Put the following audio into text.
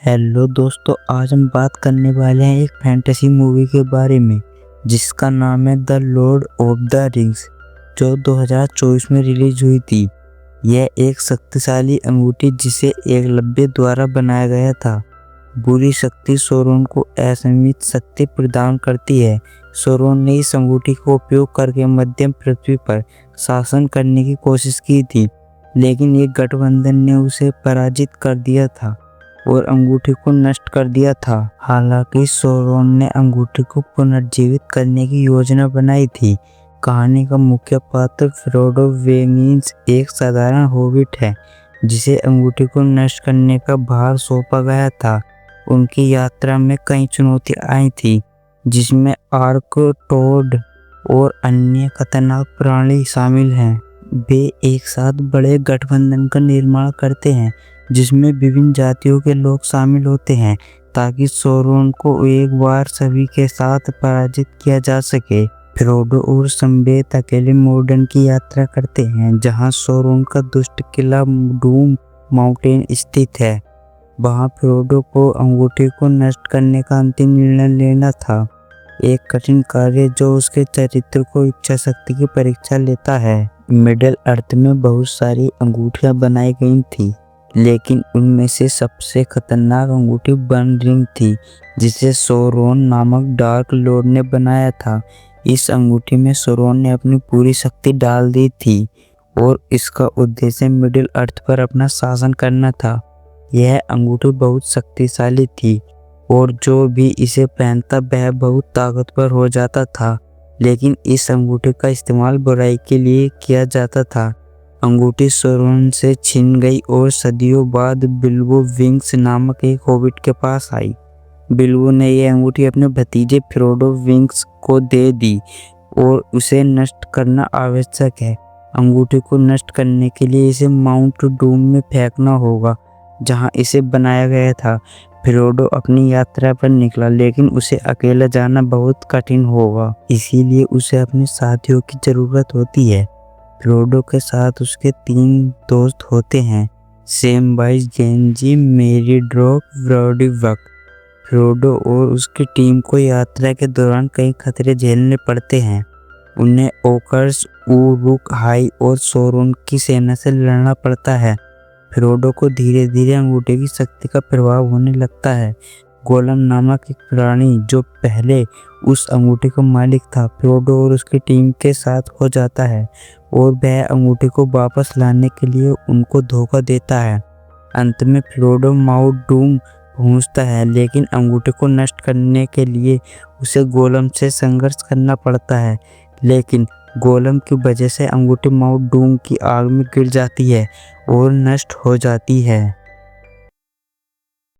Hello दोस्तों, आज हम बात करने वाले हैं एक फैंटेसी मूवी के बारे में जिसका नाम है the Lord of the rings, जो 2024 में रिलीज हुई थी। यह एक शक्तिशाली अंगूठी जिसे एकलव्य द्वारा बनाया गया था। बुरी शक्ति सोरोन को असीमित शक्ति प्रदान करती है। सोरोन ने इस अंगूठी का उपयोग करके मध्यम पृथ्वी पर शासन करने की कोशिश की थी, लेकिन एक गठबंधन ने उसे पराजित कर दिया था और अंगूठी को नष्ट कर दिया था। हालांकि सोरोन ने अंगूठी को पुनर्जीवित करने की योजना बनाई थी। कहानी का मुख्य पात्र फ्रोडो बेगिन्स एक साधारण हॉबिट है जिसे अंगूठी को नष्ट करने का भार सौंपा गया था। उनकी यात्रा में कई चुनौतियां आई थी, जिसमें आर्क, टोड और अन्य खतरनाक प्राणी शामिल हैं। वे एक साथ बड़े गठबंधन का निर्माण करते हैं जिसमें विभिन्न जातियों के लोग शामिल होते हैं ताकि सोरोन को एक बार सभी के साथ पराजित किया जा सके। फ्रोडो और संबेत अकेले मॉर्डन की यात्रा करते हैं जहां सोरोन का दुष्ट किला डूम माउंटेन स्थित है। वहां फ्रोडो को अंगूठी को नष्ट करने का अंतिम निर्णय लेना था, एक कठिन कार्य जो उसके चरित्र को इच्छा शक्ति की परीक्षा लेता है। मिडिल अर्थ में बहुत सारी अंगूठियां बनाई गई थी, लेकिन उनमें से सबसे खतरनाक अंगूठी वन रिंग थी जिसे सोरोन नामक डार्क लॉर्ड ने बनाया था। इस अंगूठी में सोरोन ने अपनी पूरी शक्ति डाल दी थी और इसका उद्देश्य मिडिल अर्थ पर अपना शासन करना था। यह अंगूठी बहुत शक्तिशाली थी और जो भी इसे पहनता वह बहुत ताकतवर हो जाता था, लेकिन इस अंगूठी का इस्तेमाल बुराई के लिए किया जाता था। अंगूठी सोरोन से छिन गई और सदियों बाद बिल्बो विंग्स नामक एक हॉबिट के पास आई। बिल्बो ने यह अंगूठी अपने भतीजे फ्रोडो विंग्स को दे दी और उसे नष्ट करना आवश्यक है। अंगूठी को नष्ट करने के लिए इसे माउंट डूम में फेंकना होगा जहां इसे बनाया गया था। फ्रोडो अपनी यात्रा पर निकला, लेकिन उसे अकेला जाना बहुत कठिन होगा, इसीलिए उसे अपने साथियों की जरूरत होती है। फ्रोडो के साथ उसके 3 दोस्त होते हैं, सैमवाइज, गेंजी, मेरिडोक, ब्रॉडीवक। फ्रोडो और उसकी टीम को यात्रा के दौरान कई खतरे झेलने पड़ते हैं। उन्हें ओकर्स, उरुक हाई और सोरोन की सेना से लड़ना पड़ता है। फ्रोडो को धीरे धीरे अंगूठी की शक्ति का प्रभाव होने लगता है। गोलम नामक एक प्राणी जो पहले उस अंगूठी का मालिक था, फ्रोडो और उसकी टीम के साथ हो जाता है और वह अंगूठी को वापस लाने के लिए उनको धोखा देता है। अंत में फ्रोडो माउंट डूम पहुंचता है, लेकिन अंगूठी को नष्ट करने के लिए उसे गोलम से संघर्ष करना पड़ता है। लेकिन गोलम की वजह से अंगूठी माउंट डूम की आग में गिर जाती है और नष्ट हो जाती है।